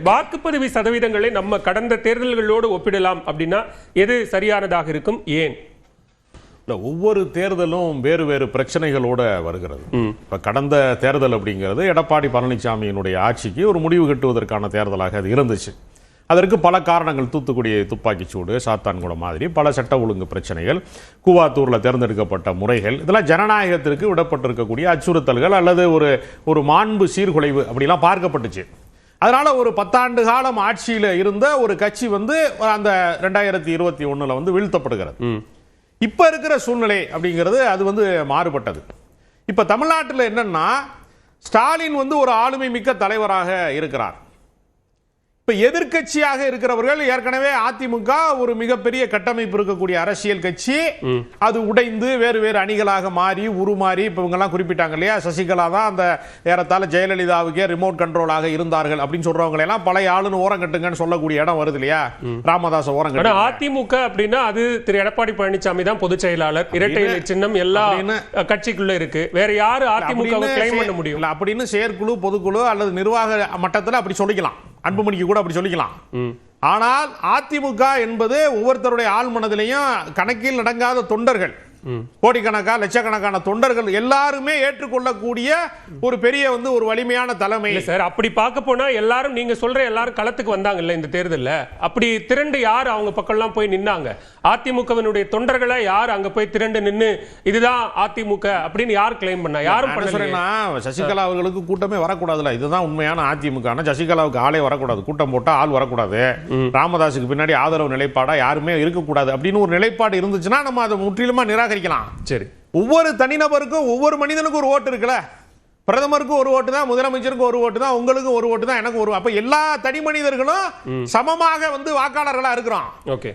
வாக்குப்பதிவு சதவீதங்களை நம்ம கடந்த தேர்தல்களோடு ஒப்பிடலாம் அப்படின்னா எது சரியானதாக இருக்கும்? ஏன்? ஒவ்வொரு தேர்தலும் வேறு வேறு பிரச்சனைகளோட வருகிறது. இப்ப கடந்த தேர்தல் அப்படிங்கிறது எடப்பாடி பழனிசாமியினுடைய ஆட்சிக்கு ஒரு முடிவு கட்டுவதற்கான தேர்தலாக அது இருந்துச்சு. அதற்கு பல காரணங்கள், தூத்துக்குடி துப்பாக்கிச்சூடு, சாத்தான்குளம் மாதிரி பல சட்ட ஒழுங்கு பிரச்சனைகள், கூவாத்தூரில் தேர்ந்தெடுக்கப்பட்ட முறைகள், இதெல்லாம் ஜனநாயகத்திற்கு விடப்பட்டிருக்கக்கூடிய அச்சுறுத்தல்கள் அல்லது ஒரு மாண்பு சீர்குலைவு அப்படிலாம் பார்க்கப்பட்டுச்சு. அதனால ஒரு 10 ஆண்டு காலம் ஆட்சியில் இருந்த ஒரு கட்சி அந்த 2021 வீழ்த்தப்படுகிறது. இப்ப இருக்கிற சூழ்நிலை அப்படிங்கிறது அது மாறுபட்டது. இப்ப தமிழ்நாட்டில் என்னன்னா, ஸ்டாலின் ஒரு ஆளுமை மிக்க தலைவராக இருக்கிறார். இப்ப எதிர்கட்சியாக இருக்கிறவர்கள் ஏற்கனவே அதிமுக ஒரு மிகப்பெரிய கட்டமைப்பு இருக்கக்கூடிய அரசியல் கட்சி, அது உடைந்து வேறு வேறு அணிகளாக மாறி உருமாறி இப்ப இவங்க எல்லாம் குறிப்பிட்டாங்க இல்லையா, சசிகலா தான் அந்த ஏறத்தாழ ஜெயலலிதாவுக்கே ரிமோட் கண்ட்ரோலாக இருந்தார்கள் அப்படின்னு சொல்றவங்க எல்லாம் பழைய ஆளுன்னு ஓரம் கட்டுங்கன்னு சொல்லக்கூடிய இடம் வருது இல்லையா, ராமதாஸ் ஓரம் கட்டு. அதிமுக அப்படின்னா அது திரு எடப்பாடி பழனிசாமி தான் பொதுச் செயலாளர், இரட்டை இலை சின்னம் எல்லா கட்சிக்குள்ள இருக்கு, வேற யாரு அதிமுக கிளைம் பண்ண முடியும் அப்படின்னு செயற்குழு, பொதுக்குழு அல்லது நிர்வாக மட்டத்தில் அப்படி சொல்லிக்கலாம், அன்புமணிக்கு கூட அப்படி சொல்லிக்கலாம். ஆனால் அதிமுக என்பது ஒவ்வொருத்தருடைய ஆள் மனதிலையும் கணக்கில் அடங்காத தொண்டர்கள், கோடிக்கணக்கான லட்சக்கணக்கான தொண்டர்கள் எல்லாருமே ஏற்றுக்கொள்ளக்கூடிய ஒரு பெரிய ஒரு வலிமையான தலைமை சார். அப்படி பார்க்க போனா எல்லாரும் நீங்க சொல்ற எல்லாரும் களத்துக்கு வந்தாங்கல்ல இந்த தேர்தல்ல, அப்படி திரண்டு யார் அவங்க பக்கம் எல்லாம் போய் நின்னாங்க? அதிமுகவினுடைய தொண்டர்களை யார் அங்க போய் திரண்டு நின்னு இதுதான் அதிமுக அப்படின்னு யார் கிளைம் பண்ணா? யாரும் பண்ணல. சசிகலா அவர்களுக்கு கூட்டமே வரக்கூடாதுல, இதுதான் உண்மையான அதிமுக. சசிகலாவுக்கு ஆளே வரக்கூடாது, கூட்டம் போட்டா ஆள் வரக்கூடாது, ராமதாஸுக்கு பின்னாடி ஆதரவு நிலைப்பாடா யாருமே இருக்கக்கூடாது அப்படின்னு ஒரு நிலைப்பாடு இருந்துச்சுன்னா நம்ம அதை முற்றிலுமா நிராகரிக்கலாம். சரி, ஒவ்வொரு தனிநபருக்கும் ஒவ்வொரு மனிதனுக்கும் ஒரு ஓட்டு இருக்குல்ல, பிரதமருக்கு ஒரு ஓட்டு தான், முதலமைச்சருக்கு ஒரு ஓட்டு தான், உங்களுக்கு ஒரு ஓட்டு தான், எனக்கு ஒரு. அப்ப எல்லா தனி மனிதர்களும் சமமாக வாக்காளர்களா இருக்கிறோம்.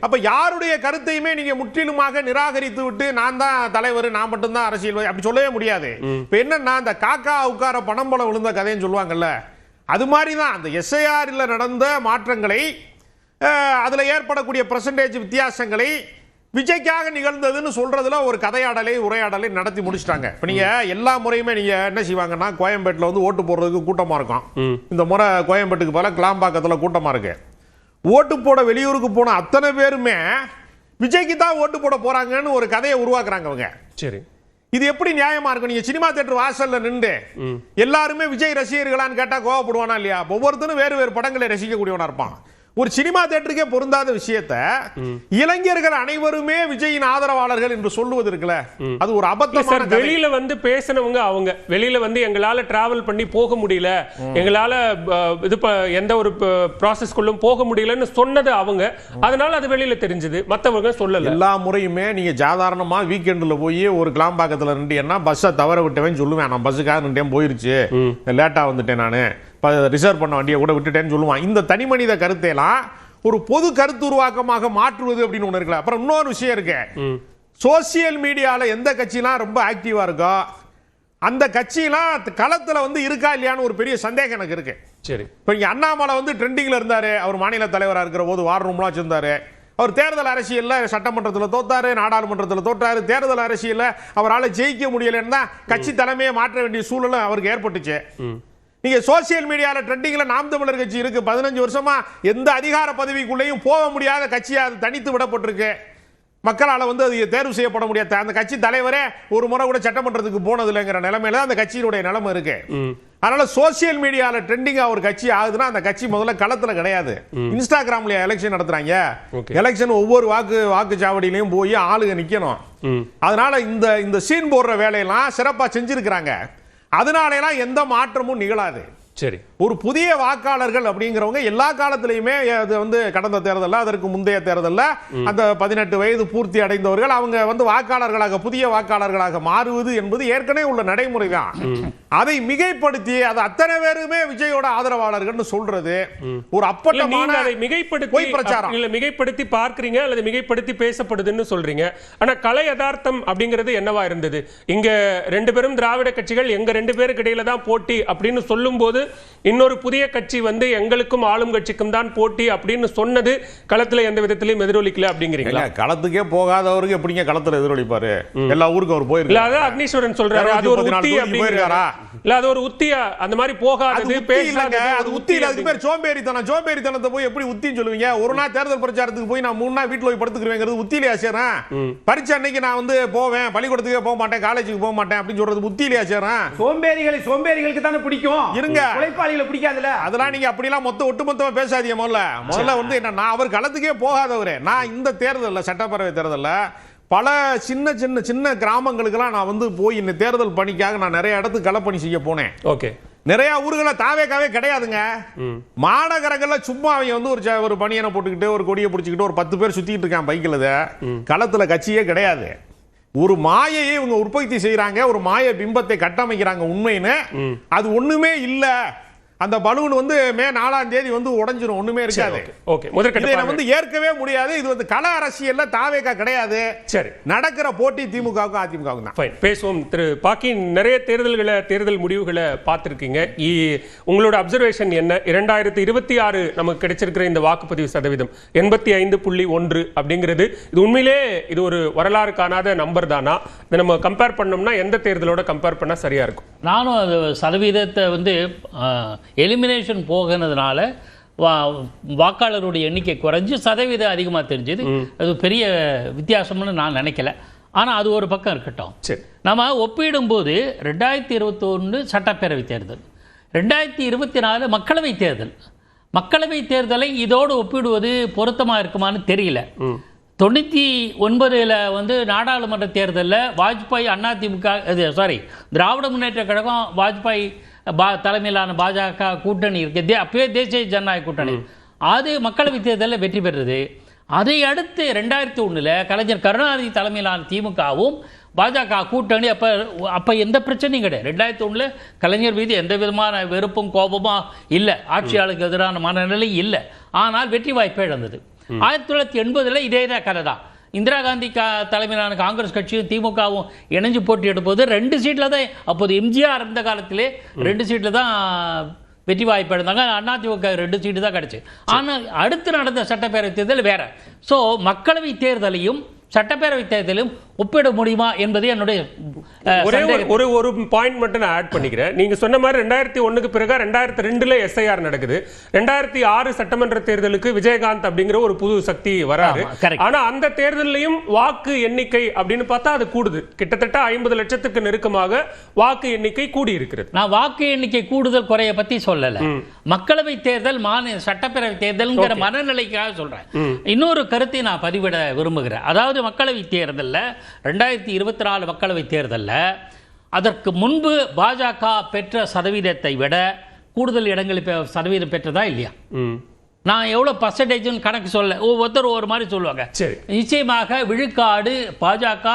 அப்ப யாருடைய கருத்தையுமே நீங்க முற்றிலுமாக நிராகரித்து விட்டு நான் தான் தலைவர், நான் மட்டும் தான் அரசியல் அப்படி சொல்லவே முடியாது. இப்ப என்னன்னா, அந்த காக்கா உட்கார பணம் போல விழுந்த கதைன்னு சொல்லுவாங்கல்ல, அது மாதிரிதான் அந்த எஸ்ஐஆர்ல நடந்த மாற்றங்களை, அதுல ஏற்படக்கூடிய பெர்சன்டேஜ் வித்தியாசங்களை விஜய்க்காக நிகழ்ந்ததுன்னு சொல்றதுல ஒரு கதையாடலை, உரையாடலை நடத்தி முடிச்சிட்டாங்க. இப்ப நீங்க எல்லா முறையுமே நீங்க என்ன செய்வாங்கன்னா, கோயம்பேட்டில் ஓட்டு போடுறதுக்கு கூட்டமா இருக்கும். இந்த முறை கோயம்பேட்டுக்கு போல கிளாம்பாக்கத்தில் கூட்டமா இருக்கு. ஓட்டு போட வெளியூருக்கு போன அத்தனை பேருமே விஜய்க்கு தான் ஓட்டு போட போறாங்கன்னு ஒரு கதையை உருவாக்குறாங்க அவங்க. சரி, இது எப்படி நியாயமா இருக்கும்? நீங்க சினிமா தியேட்டர் வாசல்ல நின்று எல்லாருமே விஜய் ரசிகர்களான்னு கேட்டா கோவப்படுவானா இல்லையா? ஒவ்வொருத்தரும் வேறு வேறு படங்களை ரசிக்கக்கூடியவனா இருப்பான். ஒரு சினிமா தியேட்டருக்கே பொருந்தாத விஷயத்தை இளைஞர்கள் அனைவருமே விஜயின் ஆதரவாளர்கள் என்று சொல்லுவது இருக்குல்ல, அது ஒரு அபத்தமான. வெளியில பேசினவங்க, அவங்க வெளியில எங்களால டிராவல் பண்ணி போக முடியல, எங்களால எந்த ஒரு ப்ராசஸ்க்குள்ளும் போக முடியலன்னு சொன்னது அவங்க, அதனால அது வெளியில தெரிஞ்சது, மத்தவங்க சொல்லல. எல்லா முறையுமே நீங்க சாதாரணமா வீக்கெண்ட்ல போய் ஒரு கிளாம்பாக்கத்துல நின்றீங்கன்னா பஸ்ஸை தவற விட்டவன் சொல்லுவேன், நான் பஸ்ஸுக்காக நின்றேன், போயிருச்சு, லேட்டா வந்துட்டேன், நானு ரிசர்வ் பண்ண வண்டியை கூட விட்டுட்டேன்னு சொல்லுவான். இந்த தனி மனித கருத்தையெல்லாம் ஒரு பொது கருத்து உருவாக்கமாக மாற்றுவது அப்படின்னு ஒண்ணு இருக்குல்ல. அப்புறம் இன்னொரு விஷயம் இருக்கு, சோசியல் மீடியால எந்த கட்சியெல்லாம் ரொம்ப ஆக்டிவா இருக்கோ அந்த கட்சியெல்லாம் களத்துல இருக்கா இல்லையான்னு ஒரு பெரிய சந்தேகம் எனக்கு இருக்கு. சரி, இப்ப இங்க அண்ணாமலை ட்ரெண்டிங்ல இருந்தாரு, அவர் மாநில தலைவரா இருக்கிற போது வார் ரூம்லாம் வச்சிருந்தாரு. அவர் தேர்தல் அரசியல்ல சட்டமன்றத்தில் தோத்தாரு, நாடாளுமன்றத்தில் தோற்றாரு, தேர்தல் அரசியல்ல அவரால் ஜெயிக்க முடியலன்னு தான் கட்சி தலைமையை மாற்ற வேண்டிய சூழலும் அவருக்கு ஏற்பட்டுச்சு. நீங்க சோசியல் மீடியால ட்ரெண்டிங்ல நாம் தமிழர் கட்சி இருக்கு, 15 வருஷமா எந்த அதிகார பதவிக்குள்ளேயும் போக முடியாத கட்சியா அது தனித்து விடப்பட்டிருக்கு. மக்களால் அது தேர்வு செய்யப்பட முடியாது. அந்த கட்சி தலைவரே ஒரு முறை கூட சட்டமன்றத்துக்கு போனது இல்லைங்கிற நிலைமையில அந்த கட்சியினுடைய நிலைமை இருக்கு. அதனால சோசியல் மீடியால ட்ரெண்டிங்கா ஒரு கட்சி ஆகுதுன்னா அந்த கட்சி முதல்ல களத்துல கிடையாது. இன்ஸ்டாகிராம்ல எலெக்ஷன் நடத்துறாங்க, எலெக்ஷன் ஒவ்வொரு வாக்குச்சாவடியிலையும் போய் ஆளுங்க நிக்கணும். அதனால இந்த சீன் போடுற வேலையெல்லாம் சிறப்பா செஞ்சிருக்கிறாங்க. அதனால எந்த மாற்றமும் நிகழாது. சரி, ஒரு புதிய வாக்காளர்கள் அப்படிங்கிறவங்க எல்லா காலத்திலையுமே அது கடந்த தேர்தலில், அதற்கு முந்தைய தேர்தலில் அந்த 18 வயது பூர்த்தி அடைந்தவர்கள் அவங்க வாக்காளர்களாக, புதிய வாக்காளர்களாக மாறுவது என்பது ஏற்கனவே உள்ள நடைமுறை தான். அதை மிகைப்படுத்தி அது அத்தனை பேருமே விஜயோட ஆதரவாளர்கள் சொல்றது ஒரு அப்பட்டமான பொய் பிரச்சாரம். இல்ல மிகைப்படுத்தி பார்க்கறீங்க அல்லது மிகைப்படுத்தி பேசப்படுதுன்னு சொல்றீங்க. ஆனா கலை யதார்த்தம் அப்படிங்கிறது என்னவா இருந்தது? இங்க 2 பேரும் திராவிட கட்சிகள், எங்க 2 பேருக்கு இடையில தான் போட்டி அப்படின்னு சொல்லும் போது இன்னொரு புதிய கட்சி வந்து எங்களுக்கும் ஆளும் கட்சிக்கும் தான் போட்டி அப்படின்னு சொன்னது களத்துல எந்த விதத்திலையும் எதிரொலிக்கல அப்படிங்கிறீங்களா? களத்துக்கே போகாதவருக்கு எப்படிங்க களத்துல எதிரொலிப்பாரு? எல்லா ஊருக்கும் அவர் போயிருக்காரு. அதான் அக்னீஸ்வரன் சொல்றாரு அது ஒரு உத்தி அப்படிங்கிறாரா? இல்ல அது ஒரு உத்தியா? அந்த மாதிரி போகாதது பேசாதது அது உத்தி இல்ல. அதுக்கு பேர் சோம்பேறித்தனத்தை போய் எப்படி உத்தின்னு சொல்லுவீங்க? ஒரு நாள் தேர்தல் பிரச்சாரத்துக்கு போய் நான் 3 நாள் வீட்டுல போய் படுத்துக்கிறேங்கிறது உத்தியிலே சேரேன். பரீட்சை அன்னைக்கு நான் வந்து போவேன், பள்ளிக்கூடத்துக்கே போக மாட்டேன், காலேஜுக்கு போக மாட்டேன் அப்படின்னு சொல்றது உத்தியிலே சேரேன். சோம்பேறிகளுக்கு தானே பிடிக்கும். இருங்க, உழைப்பாளிகளை பிடிக்காதுல. அதெல்லாம் நீங்க அப்படிலாம் ஒட்டுமொத்தமா பேசாதீங்க. முதல்ல வந்து என்ன, நான் அவர் களத்துக்கே போகாதவரே. நான் இந்த தேர்தல்ல, சட்டப்பேரவை தேர்தல்ல பல சின்ன கிராமங்களுக்கெல்லாம் நான் வந்து போய் இந்த தேர்தல் பணிக்காக நான் நிறைய இடத்துக்கு களப்பணி செய்ய போனேன். ஓகே. நிறைய ஊர்களை தாவேக்காவே கிடையாதுங்க. மாநகரங்கள்ல சும்மா அவங்க வந்து ஒரு பணியனை போட்டுக்கிட்டு ஒரு கொடியை பிடிச்சிக்கிட்டு ஒரு 10 பேர் சுத்திட்டு இருக்கான் பைக்கில். களத்துல கட்சியே கிடையாது. ஒரு மாயையை இவங்க உற்பத்தி செய்யறாங்க, ஒரு மாய பிம்பத்தை கட்டமைக்கிறாங்க. உண்மைன்னு அது ஒண்ணுமே இல்ல. அந்த பலூன் வந்து மே 4ஆம் தேதி வந்து உடைஞ்சிரும், ஒண்ணுமே இருக்காது. இதை வந்து ஏற்கவே முடியாது. இது வந்து கள அரசியல்ல தாவேகா கிடையாது. சரி, நடக்கிற போட்டி திமுகவுக்கும் அதிமுகவுக்கும் தான். பேசுவோம். திரு பாக்கி, நிறைய தேர்தல் முடிவுகளை பார்த்திருக்கீங்க. உங்களோட அப்சர்வேஷன் என்ன? 2026 நமக்கு கிடைச்சிருக்கிற இந்த வாக்குப்பதிவு சதவீதம் 85.1 அப்படிங்கிறது இது உண்மையிலே இது ஒரு வரலாறு காணாத நம்பர் தானா? இதை நம்ம கம்பேர் பண்ணோம்னா எந்த தேர்தலோட கம்பேர் பண்ணா சரியா இருக்கும்? நானும் அது சதவீதத்தை வந்து எலிமினேஷன் போகிறதுனால வாக்காளருடைய எண்ணிக்கை குறைஞ்சு சதவீதம் அதிகமாக தெரிஞ்சது. அது பெரிய வித்தியாசம்னு நான் நினைக்கல. ஆனால் அது ஒரு பக்கம் இருக்கட்டும். சரி, நம்ம ஒப்பிடும்போது 2021 சட்டப்பேரவை தேர்தல், 2024 மக்களவை தேர்தலை இதோடு ஒப்பிடுவது பொருத்தமாக இருக்குமான்னு தெரியல. 99 வந்து நாடாளுமன்ற தேர்தலில் வாஜ்பாய் அதிமுக திராவிட முன்னேற்ற கழகம் வாஜ்பாய் தலைமையிலான பாஜக கூட்டணி இருக்கு, அப்பவே தேசிய ஜனநாயக கூட்டணி, அது மக்களவை தேர்தலில் வெற்றி பெறுது. அதை அடுத்து 2001 கலைஞர் கருணாநிதி தலைமையிலான திமுகவும் பாஜக கூட்டணி. அப்போ எந்த பிரச்சனையும் கிடையாது. 2001 கலைஞர் மீது எந்த விதமான வெறுப்பும் கோபமும் இல்லை, ஆட்சியாளருக்கு எதிரான மனநிலை இல்லை. ஆனால் வெற்றி வாய்ப்பை இழந்தது. 1980 இதே தான் கதை தான். இந்திரா காந்தி தலைமையிலான காங்கிரஸ் கட்சியும் திமுகவும் இணைஞ்சு போட்டியிடும் போது 2 சீட்டில் தான், அப்போது எம்ஜிஆர் இருந்த காலத்திலே 2 சீட்டில் தான் வெற்றி வாய்ப்பு இருந்தாங்க. அதிமுக 2 சீட்டு தான் கிடைச்சு. ஆனால் அடுத்து நடந்த சட்டப்பேரவை தேர்தல் வேற. ஸோ மக்களவை தேர்தலையும் சட்டப்பேரவை தேர்தலும் ஒப்பிட முடியுமா என்பது என்னுடைய ஒரு பாயிண்ட் மட்டும் நான் ஆட் பண்ணிக்கிறேன். நீங்க சொன்ன மாதிரி 2001 பிறகு 2002 SIR நடக்குது. 2006 சட்டமன்ற தேர்தலுக்கு விஜயகாந்த் அப்படிங்கிற ஒரு புது சக்தி வராரு. ஆனா அந்த தேர்தலையும் வாக்கு எண்ணிக்கை அப்படின்னு பார்த்தா அது கூடுது. கிட்டத்தட்ட 50 லட்சத்துக்கு நெருக்கமாக வாக்கு எண்ணிக்கை கூடி இருக்கிறது. நான் வாக்கு எண்ணிக்கை கூடுதல் குறைய பத்தி சொல்லல. மக்களவை தேர்தல் சட்டப்பேரவை தேர்தல்ங்கிற மனநிலைக்காக சொல்றேன். இன்னொரு கருத்தை நான் பதிவிட விரும்புகிறேன். அதாவது மக்களவை தேர்தலில் 2024 மக்களவை தேர்தலில் அதற்கு முன்பு பாஜக பெற்ற சதவீதத்தை விட கூடுதல் இடங்கள் சதவீதம் பெற்றதா இல்லையா? நான் எவ்வளோ பர்சன்டேஜ்னு கணக்கு சொல்ல, ஒவ்வொருத்தர் ஒவ்வொரு மாதிரி சொல்லுவாங்க. நிச்சயமாக விழுக்காடு பாஜக